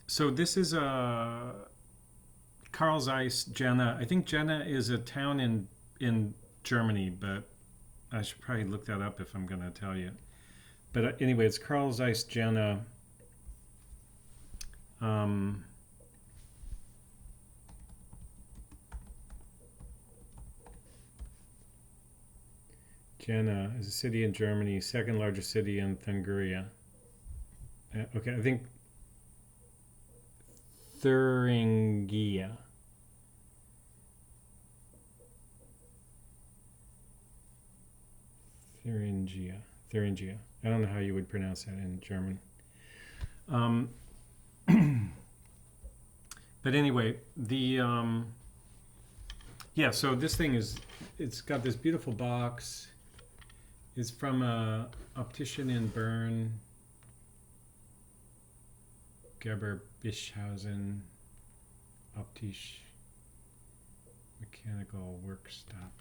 So this is a Carl Zeiss Jena. I think Jena is a town in Germany, but I should probably look that up if I'm going to tell you. But anyway, it's Carl Zeiss Jena. Um, Jena is a city in Germany, second largest city in Thuringia. Okay, I think Thuringia. Thuringia. I don't know how you would pronounce that in German. Um, but anyway, yeah. So this thing it's got this beautiful box. It's from a optician in Bern, Gerber Bischhausen Optisch Mechanical Workstop.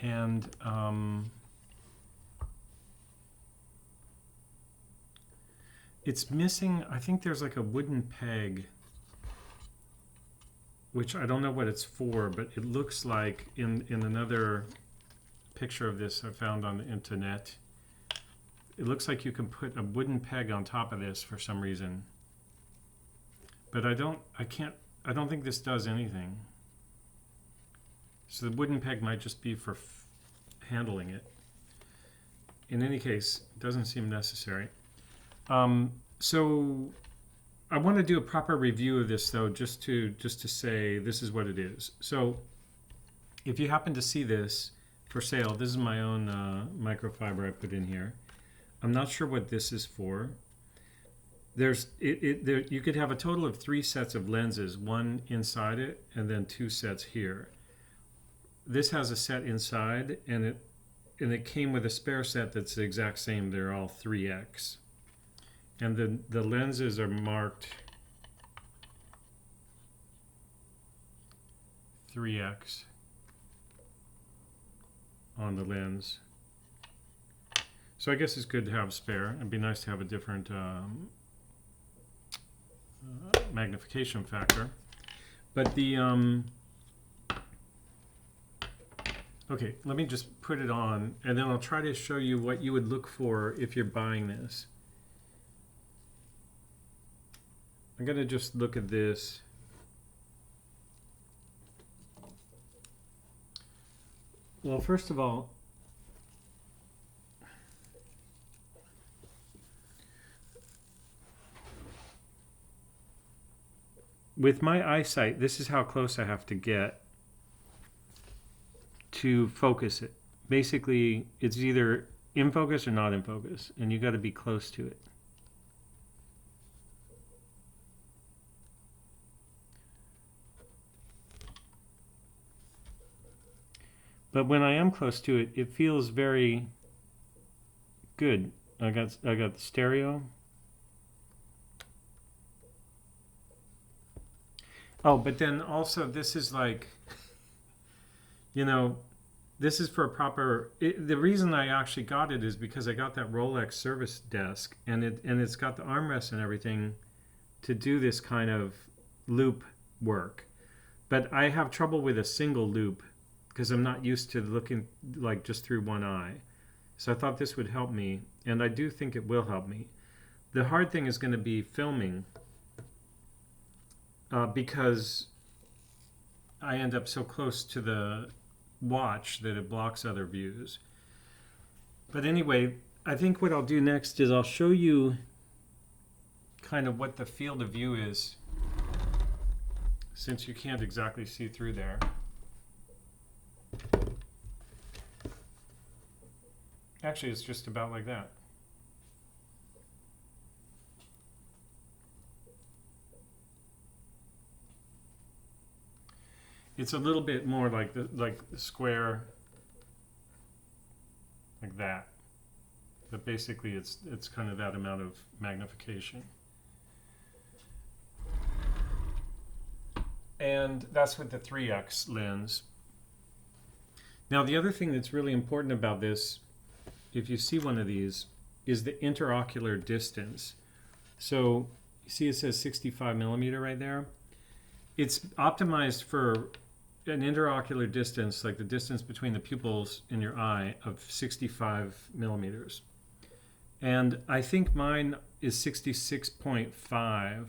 And it's missing, I think there's like a wooden peg, which I don't know what it's for, but it looks like in another picture of this I found on the internet, it looks like you can put a wooden peg on top of this for some reason. But I don't think this does anything. So the wooden peg might just be for handling it. In any case, it doesn't seem necessary. So I want to do a proper review of this, though, just to say this is what it is. So if you happen to see this for sale, this is my own microfiber I put in here. I'm not sure what this is for. You could have a total of 3 sets of lenses, one inside it and then 2 sets here. This has a set inside, and it came with a spare set that's the exact same. They're all 3x. And the lenses are marked 3x on the lens. So I guess it's good to have a spare. It'd be nice to have a different magnification factor. But okay, let me just put it on, and then I'll try to show you what you would look for if you're buying this. I'm going to just look at this. Well, first of all, with my eyesight, this is how close I have to get to focus it. Basically, it's either in focus or not in focus, and you got to be close to it. But when I am close to it, it feels very good. I got the stereo. Oh, but then also this is like, you know, this is for a proper. The reason I actually got it is because I got that Rolex service desk, and it's got the armrest and everything to do this kind of loop work. But I have trouble with a single loop because I'm not used to looking like just through one eye. So I thought this would help me, and I do think it will help me. The hard thing is going to be filming because I end up so close to the watch that it blocks other views. But anyway, I think what I'll do next is I'll show you kind of what the field of view is, since you can't exactly see through there. Actually, it's just about like that. It's a little bit more like the square, like that. But basically, it's kind of that amount of magnification. And that's with the 3x lens. Now, the other thing that's really important about this if you see one of these, is the interocular distance. So you see it says 65 millimeter right there. It's optimized for an interocular distance, like the distance between the pupils in your eye, of 65 millimeters. And I think mine is 66.5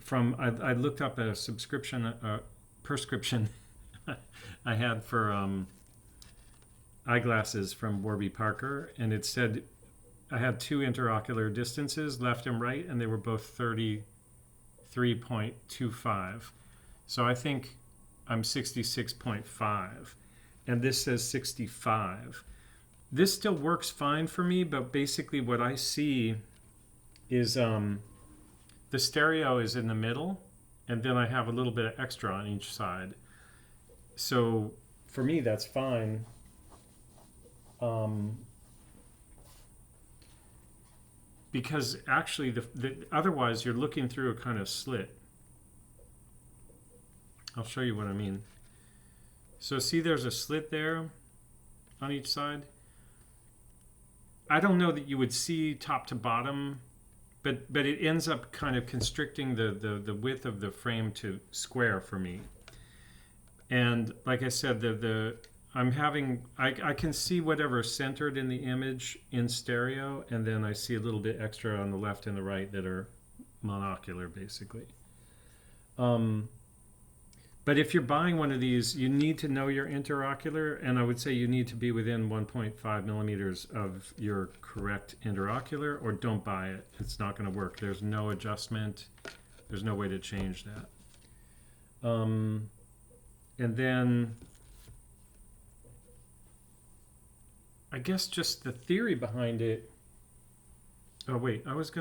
from, I looked up a prescription I had for eyeglasses from Warby Parker, and it said I had two interocular distances, left and right, and they were both 33.25. So I think I'm 66.5, and this says 65. This still works fine for me, but basically what I see is the stereo is in the middle, and then I have a little bit of extra on each side. So for me, that's fine. Because actually, otherwise you're looking through a kind of slit. I'll show you what I mean. So see, there's a slit there on each side. I don't know that you would see top to bottom, but it ends up kind of constricting the width of the frame to square for me. And like I said, I can see whatever's centered in the image in stereo, and then I see a little bit extra on the left and the right that are monocular, basically. But if you're buying one of these, you need to know your interocular, and I would say you need to be within 1.5 millimeters of your correct interocular, or don't buy it. It's not going to work. There's no adjustment. There's no way to change that. And then I guess just the theory behind it. Oh wait, I was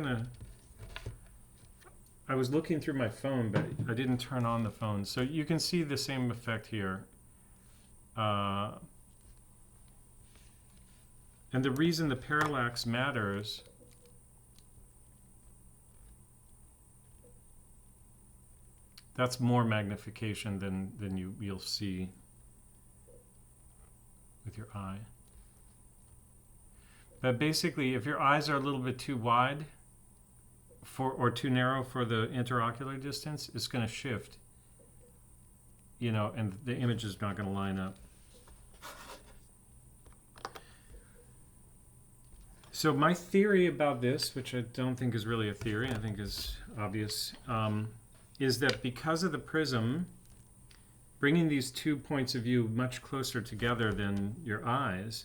looking through my phone, but I didn't turn on the phone. So you can see the same effect here. And the reason the parallax matters that's more magnification than you'll see with your eye. But basically, if your eyes are a little bit too wide or too narrow for the interocular distance, it's going to shift, and the image is not going to line up. So my theory about this, which I don't think is really a theory, I think is obvious, is that because of the prism, bringing these 2 points of view much closer together than your eyes,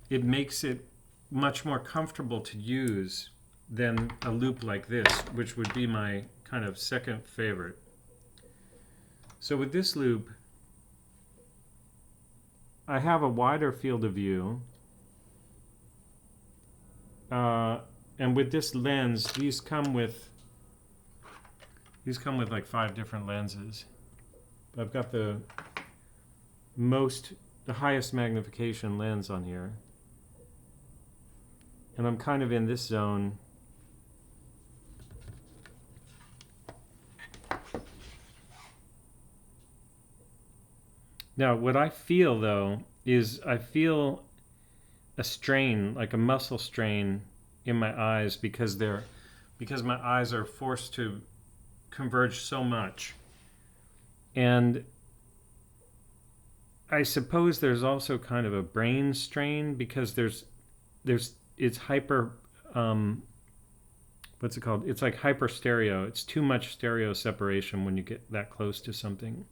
it makes it much more comfortable to use than a loupe like this, which would be my kind of second favorite. So with this loupe, I have a wider field of view, and with this lens, these come with like 5 different lenses. I've got the highest magnification lens on here, and I'm kind of in this zone. Now, what I feel though is I feel a strain, like a muscle strain in my eyes because my eyes are forced to converge so much. And I suppose there's also kind of a brain strain because it's hyper, what's it called? It's like hyper stereo. It's too much stereo separation when you get that close to something.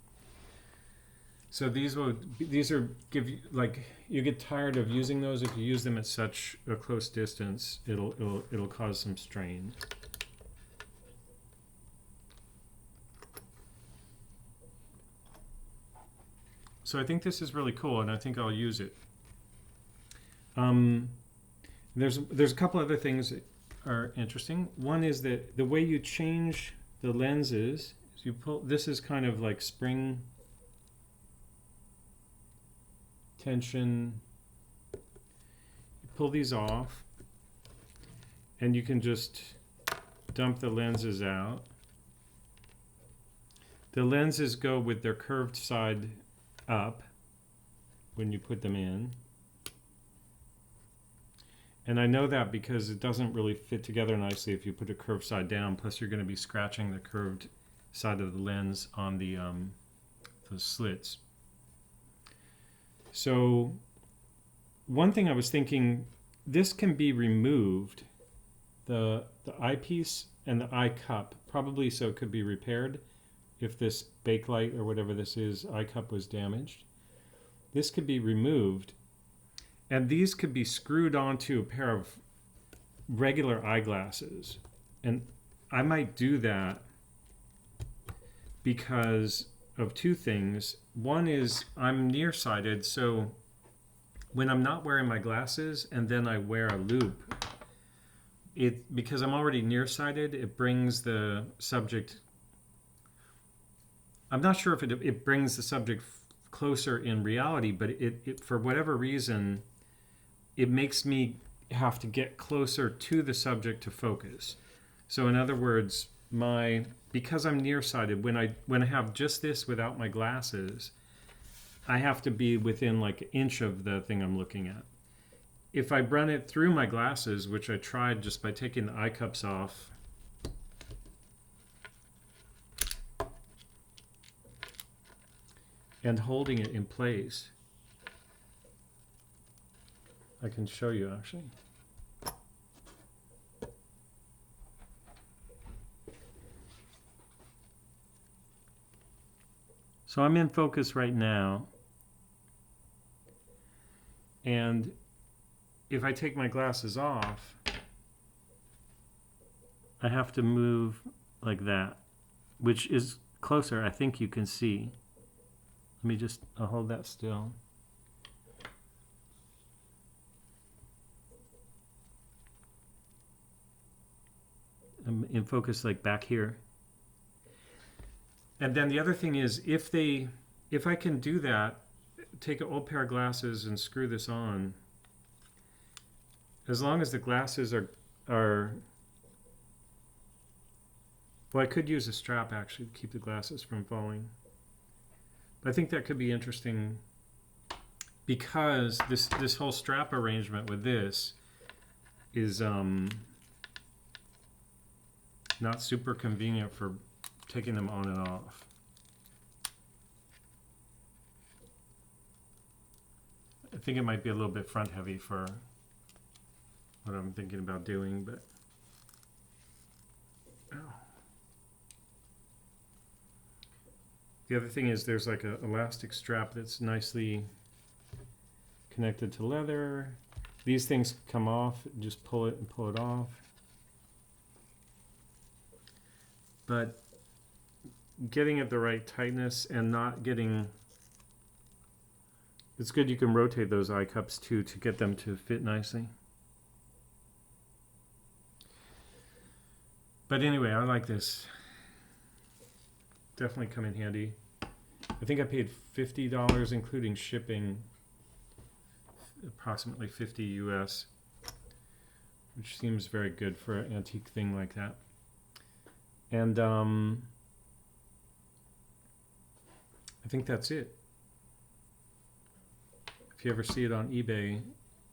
So these are give you, like, you get tired of using those if you use them at such a close distance. It'll cause some strain. So I think this is really cool, and I think I'll use it. There's a couple other things that are interesting. One is that the way you change the lenses is you pull. This is kind of like spring tension. You pull these off, and you can just dump the lenses out. The lenses go with their curved side up when you put them in. And I know that because it doesn't really fit together nicely if you put it curved side down. Plus, you're going to be scratching the curved side of the lens on the slits. So one thing I was thinking, this can be removed, the eyepiece and the eye cup, probably so it could be repaired if this bakelite or whatever this is, eye cup was damaged. This could be removed, and these could be screwed onto a pair of regular eyeglasses. And I might do that because of two things. One is I'm nearsighted, so when I'm not wearing my glasses and then I wear a loupe, because I'm already nearsighted, it brings the subject, I'm not sure if it brings the subject closer in reality, but it for whatever reason, it makes me have to get closer to the subject to focus. So in other words, because I'm nearsighted, when I have just this without my glasses, I have to be within like an inch of the thing I'm looking at. If I run it through my glasses, which I tried just by taking the eye cups off, and holding it in place, I can show you actually. So I'm in focus right now, and if I take my glasses off, I have to move like that, which is closer, I think you can see. Let me just, I'll hold that still. I'm in focus like back here. And then the other thing is, if I can do that, take an old pair of glasses and screw this on, as long as the glasses are well, I could use a strap actually to keep the glasses from falling. But I think that could be interesting because this whole strap arrangement with this is not super convenient for taking them on and off. I think it might be a little bit front heavy for what I'm thinking about doing, but the other thing is there's like an elastic strap that's nicely connected to leather. These things come off, just pull it and pull it off. But getting it the right tightness and not getting, it's good you can rotate those eye cups too to get them to fit nicely. But anyway, I like this. Definitely come in handy. I think I paid $50 including shipping, approximately 50 US, which seems very good for an antique thing like that. And I think that's it. If you ever see it on eBay,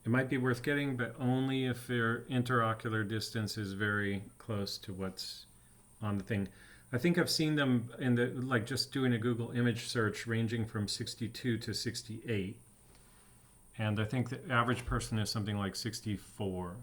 it might be worth getting, but only if their interocular distance is very close to what's on the thing. I think I've seen them in the, like just doing a Google image search ranging from 62 to 68. And I think the average person is something like 64.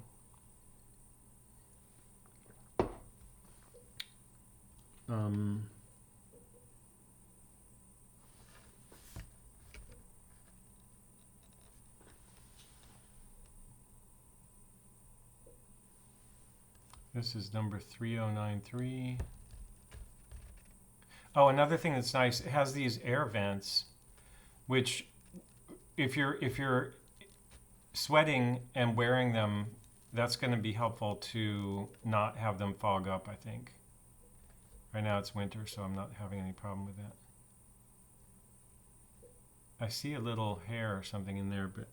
This is number 3093. Oh, another thing that's nice, it has these air vents, which if you're sweating and wearing them, that's going to be helpful to not have them fog up, I think. Right now it's winter, so I'm not having any problem with that. I see a little hair or something in there, but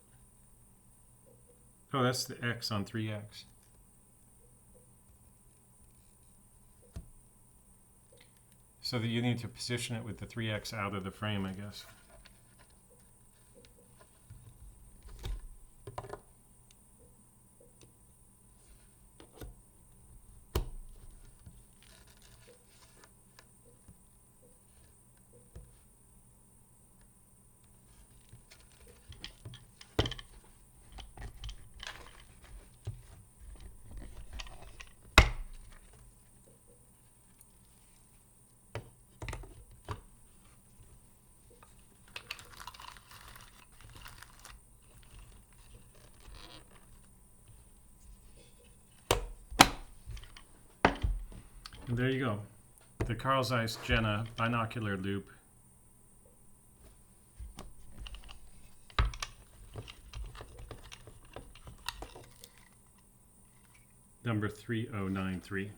oh, that's the X on 3X. So that you need to position it with the 3X out of the frame, I guess. And there you go. The Zeiss Jena binocular loupe. Number 3093.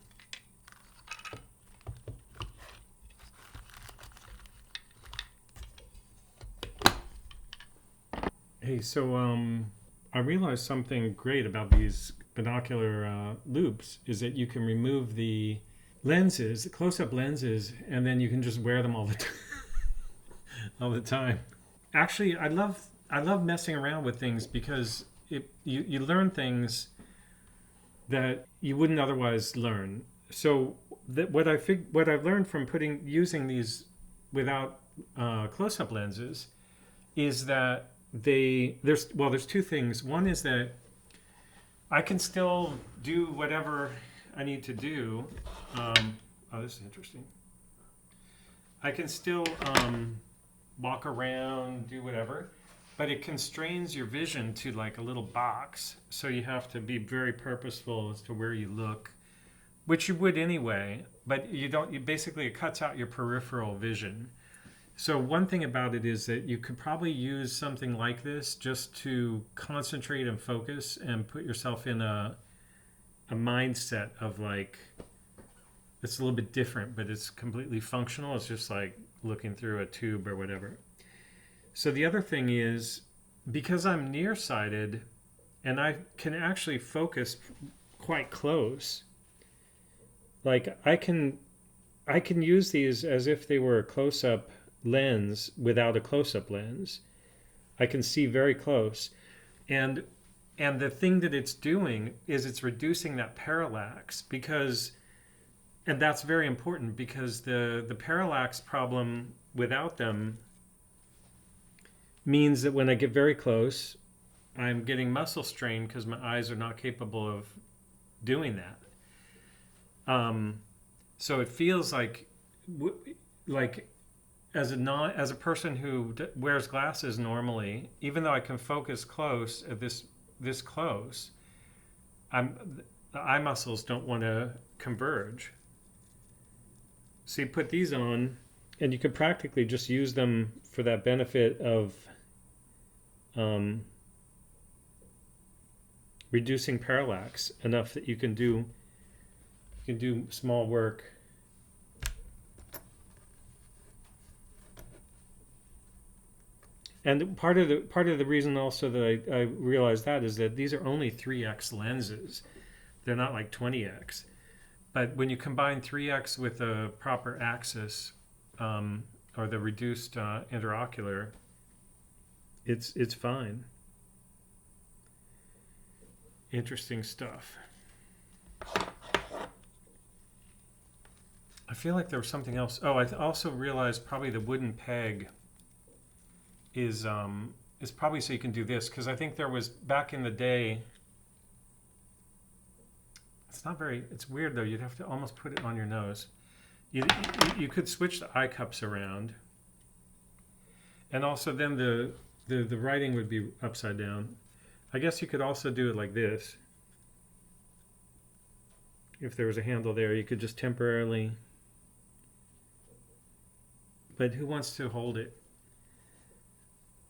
Hey, so I realized something great about these binocular loupes is that you can remove the lenses, the close-up lenses, and then you can just wear them all the all the time. Actually, I love messing around with things because you learn things that you wouldn't otherwise learn. So what I've learned from using these without close-up lenses is that there's two things. One is that I can still do whatever I need to do. Oh, this is interesting. I can still walk around, do whatever, but it constrains your vision to like a little box. So you have to be very purposeful as to where you look, which you would anyway, but you don't. It cuts out your peripheral vision. So one thing about it is that you could probably use something like this just to concentrate and focus and put yourself in a mindset of like, it's a little bit different, but it's completely functional. It's just like looking through a tube or whatever. So the other thing is, because I'm nearsighted and I can actually focus quite close, like I can use these as if they were a close-up lens without a close-up lens. I can see very close, and the thing that it's doing is it's reducing that parallax, and that's very important because the parallax problem without them means that when I get very close, I'm getting muscle strain because my eyes are not capable of doing that. So it feels like as a person who wears glasses normally, even though I can focus close at this close, the eye muscles don't want to converge. So you put these on, and you could practically just use them for that benefit of reducing parallax enough that you can do small work. And part of the reason also that I realized that is that these are only 3x lenses. They're not like 20x. But when you combine 3x with a proper axis or the reduced interocular, it's fine. Interesting stuff. I feel like there was something else. Oh, I also realized probably the wooden peg is probably so you can do this, because I think there was back in the day. It's weird though. You'd have to almost put it on your nose. You could switch the eye cups around, and also then the writing would be upside down. I guess you could also do it like this. If there was a handle there, you could just temporarily. But who wants to hold it?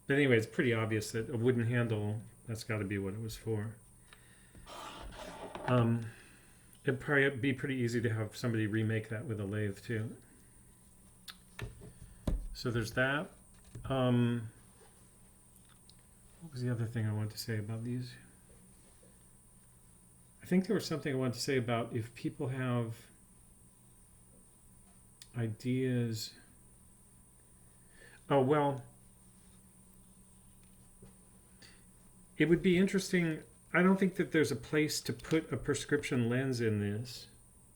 But anyway, it's pretty obvious that a wooden handle, that's got to be what it was for. It'd probably be pretty easy to have somebody remake that with a lathe too. So there's that. What was the other thing I wanted to say about these? I think there was something I wanted to say about if people have ideas. Oh, well, it would be interesting. I don't think that there's a place to put a prescription lens in this,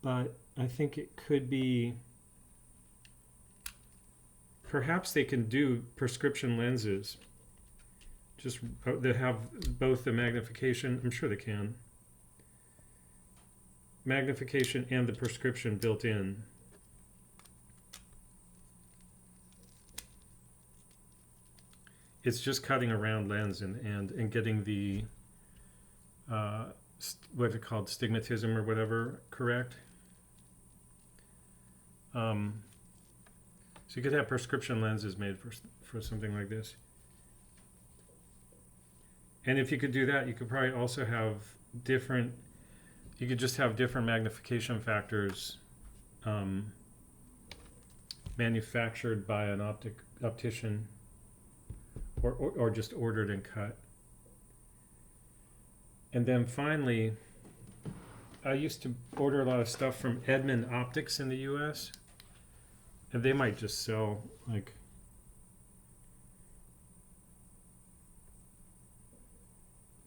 but I think it could be, perhaps they can do prescription lenses just that have both the magnification, I'm sure they can, magnification and the prescription built in. It's just cutting a round lens and getting the what's it called, stigmatism or whatever, correct. So you could have prescription lenses made for something like this. And if you could do that, you could probably also have different, you could just have different magnification factors manufactured by an optician or just ordered and cut. And then finally, I used to order a lot of stuff from Edmund Optics in the US, and they might just sell like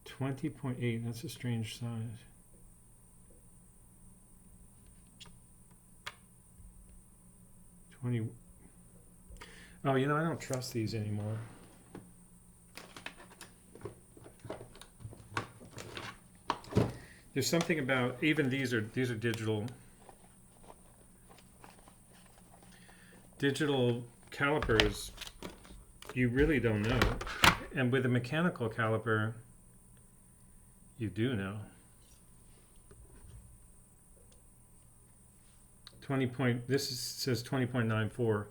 20.8. That's a strange size. Oh, you know, I don't trust these anymore. There's something about, even these are digital calipers. You really don't know, and with a mechanical caliper, you do know. 20 this says 20.94,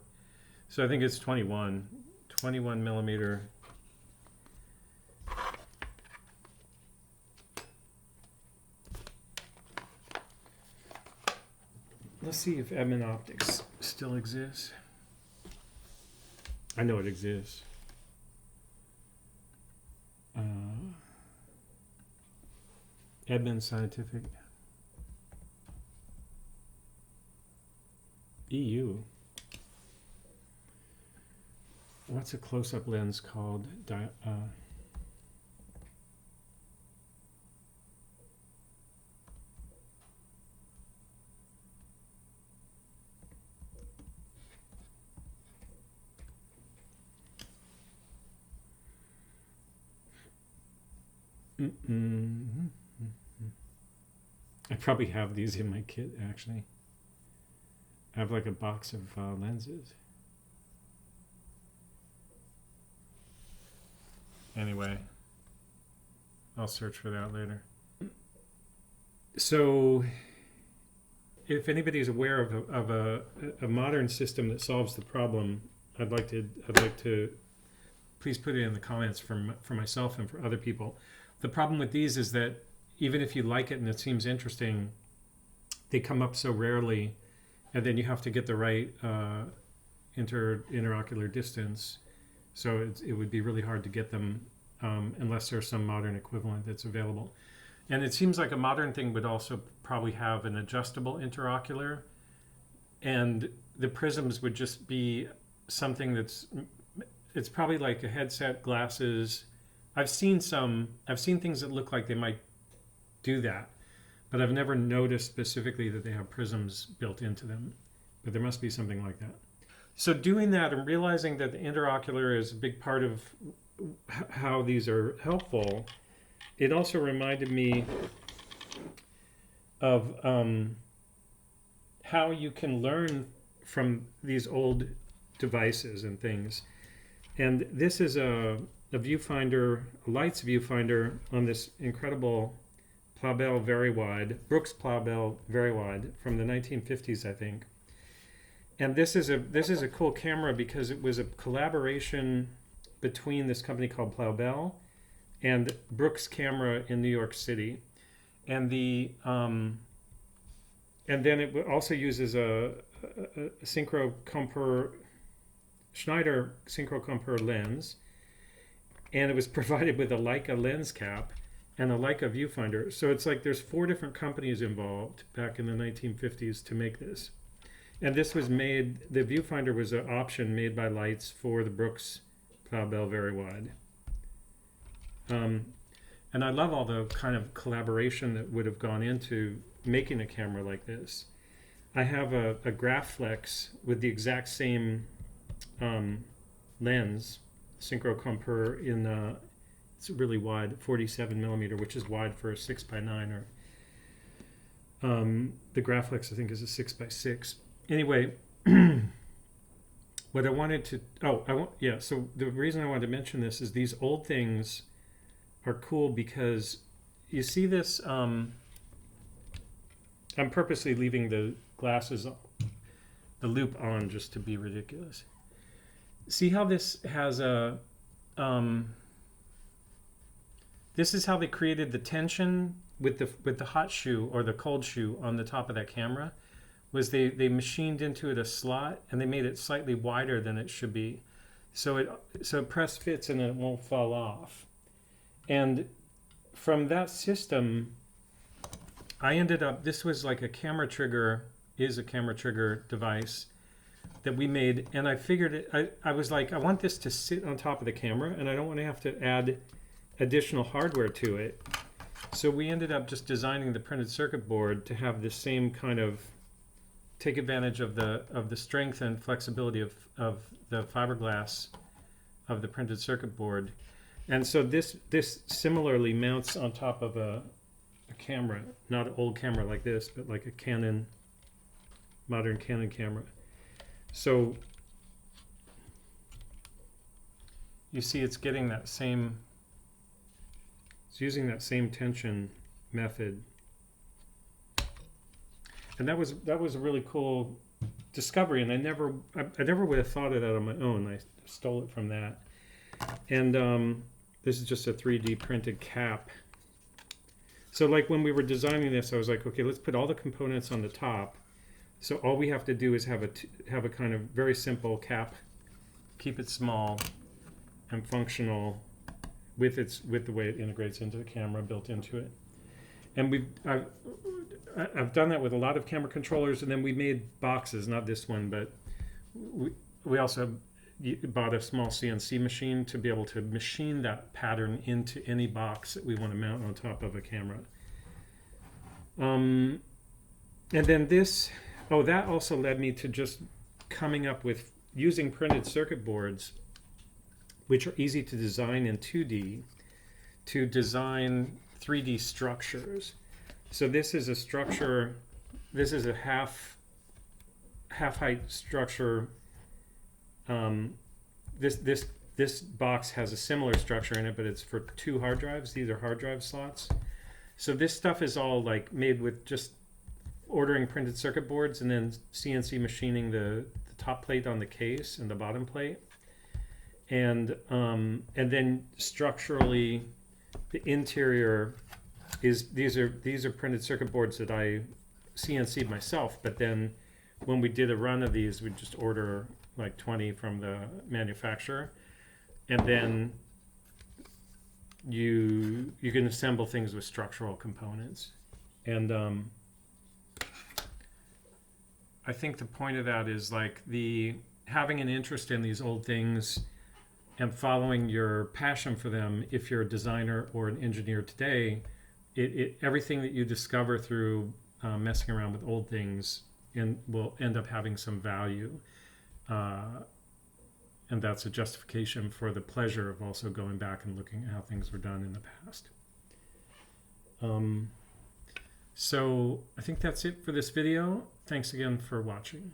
so I think it's 21 millimeter. Let's see if Edmund Optics still exists. I know it exists. Edmund Scientific. EU. What's a close-up lens called? I probably have these in my kit, actually. I have like a box of lenses. Anyway, I'll search for that later. So, if anybody's aware of a modern system that solves the problem, I'd like to please put it in the comments for myself and for other people. The problem with these is that even if you like it and it seems interesting, they come up so rarely, and then you have to get the right interocular distance. So it would be really hard to get them unless there's some modern equivalent that's available. And it seems like a modern thing would also probably have an adjustable interocular, and the prisms would just be something it's probably like a headset, glasses. I've seen things that look like they might do that, but I've never noticed specifically that they have prisms built into them. But there must be something like that. So doing that and realizing that the interocular is a big part of how these are helpful, it also reminded me of how you can learn from these old devices and things. And this is a viewfinder, a lights viewfinder on this incredible Plaubel very wide, Brooks Plaubel very wide from the 1950s, I think. And this is a cool camera because it was a collaboration between this company called Plaubel and Brooks Camera in New York City, and and then it also uses a Schneider Synchro Compur lens, and it was provided with a Leica lens cap and a Leica viewfinder. So it's like there's 4 different companies involved back in the 1950s to make this. And this was made, the viewfinder was an option made by Lights for the Brooks Plaubel very wide. And I love all the kind of collaboration that would have gone into making a camera like this. I have a Graflex with the exact same lens, Synchro Compur in it's really wide, 47 millimeter, which is wide for a 6x9, or the Graflex I think is a 6x6. Anyway, what I wanted to so the reason I wanted to mention this is these old things are cool because you see this. I'm purposely leaving the glasses the loop on just to be ridiculous. See how this has a this is how they created the tension with the hot shoe or the cold shoe on the top of that camera. Was they machined into it a slot and they made it slightly wider than it should be, so it press fits and it won't fall off. And from that system, I ended up, this was like a camera trigger, is a camera trigger device that we made, and I figured it, I was like, I want this to sit on top of the camera and I don't want to have to add additional hardware to it. So we ended up just designing the printed circuit board to have the same kind of, take advantage of the strength and flexibility of the fiberglass of the printed circuit board. And so this similarly mounts on top of a camera, not an old camera like this, but like a Canon, modern Canon camera. So you see it's getting that same, it's using that same tension method. And that was a really cool discovery, and I never would have thought of that on my own. I stole it from that. And this is just a 3D printed cap. So like when we were designing this, I was like, okay, let's put all the components on the top. So all we have to do is have a kind of very simple cap, keep it small and functional with the way it integrates into the camera, built into it. And I've done that with a lot of camera controllers, and then we made boxes, not this one, but we also bought a small CNC machine to be able to machine that pattern into any box that we want to mount on top of a camera. And then this, that also led me to just coming up with using printed circuit boards, which are easy to design in 2D, to design 3D structures. So this is a structure, this is a half height structure. This box has a similar structure in it, but it's for 2 hard drives. These are hard drive slots. So this stuff is all like made with just ordering printed circuit boards and then CNC machining the top plate on the case and the bottom plate. And then structurally, the interior is, these are printed circuit boards that I CNC'd myself, but then when we did a run of these, we'd just order like 20 from the manufacturer, and then you can assemble things with structural components. And I think the point of that is like having an interest in these old things and following your passion for them. If you're a designer or an engineer today, everything that you discover through messing around with old things will end up having some value. And that's a justification for the pleasure of also going back and looking at how things were done in the past. So I think that's it for this video. Thanks again for watching.